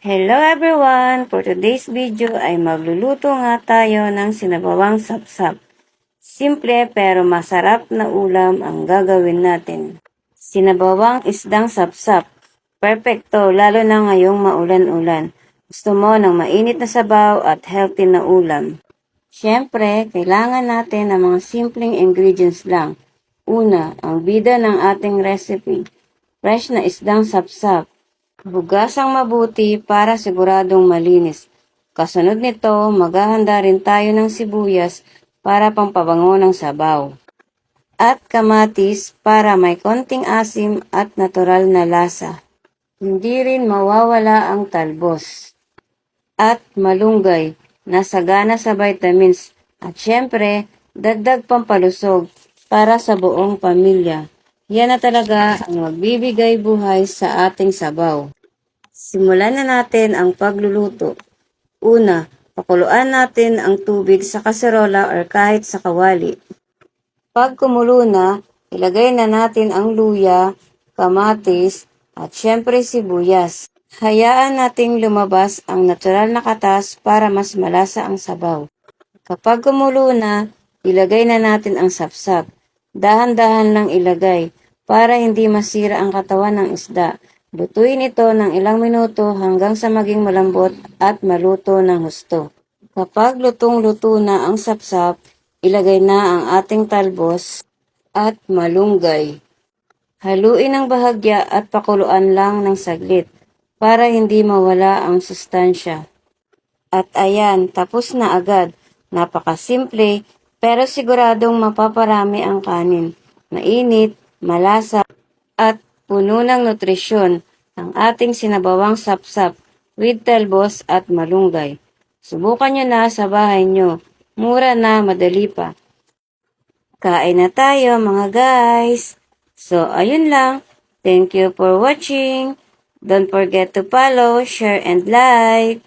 Hello everyone! For today's video ay magluluto nga tayo ng sinabawang sapsap. Simple pero masarap na ulam ang gagawin natin. Sinabawang isdang sapsap. Perfecto lalo na ngayong maulan-ulan. Gusto mo ng mainit na sabaw at healthy na ulam. Siyempre, kailangan natin ng mga simpleng ingredients lang. Una, ang bida ng ating recipe. Fresh na isdang sapsap. Hugasang mabuti para siguradong malinis. Kasunod nito, maghahanda rin tayo ng sibuyas para pampabango ng sabaw. At kamatis para may konting asim at natural na lasa. Hindi rin mawawala ang talbos. At malunggay na sagana sa vitamins. At syempre, dagdag pampalusog para sa buong pamilya. Yan na talaga ang magbibigay buhay sa ating sabaw. Simulan na natin ang pagluluto. Una, pakuluan natin ang tubig sa kaserola or kahit sa kawali. Pag kumulo na, ilagay na natin ang luya, kamatis, at syempre sibuyas. Hayaan nating lumabas ang natural na katas para mas malasa ang sabaw. Kapag kumulo na, ilagay na natin ang sapsap. Dahan-dahan lang ilagay para hindi masira ang katawan ng isda. Lutuin ito ng ilang minuto hanggang sa maging malambot at maluto ng husto. Kapag lutong-luto na ang sapsap, ilagay na ang ating talbos at malunggay. Haluin ng bahagya at pakuluan lang ng saglit para hindi mawala ang sustansya. At ayan, tapos na agad. Napakasimple pero siguradong mapaparami ang kanin. Mainit, malasa, at puno ng nutrisyon ang ating sinabawang sapsap with talbos at malunggay. Subukan nyo na sa bahay nyo. Mura na, madali pa. Kain na tayo mga guys! So, ayun lang. Thank you for watching. Don't forget to follow, share, and like.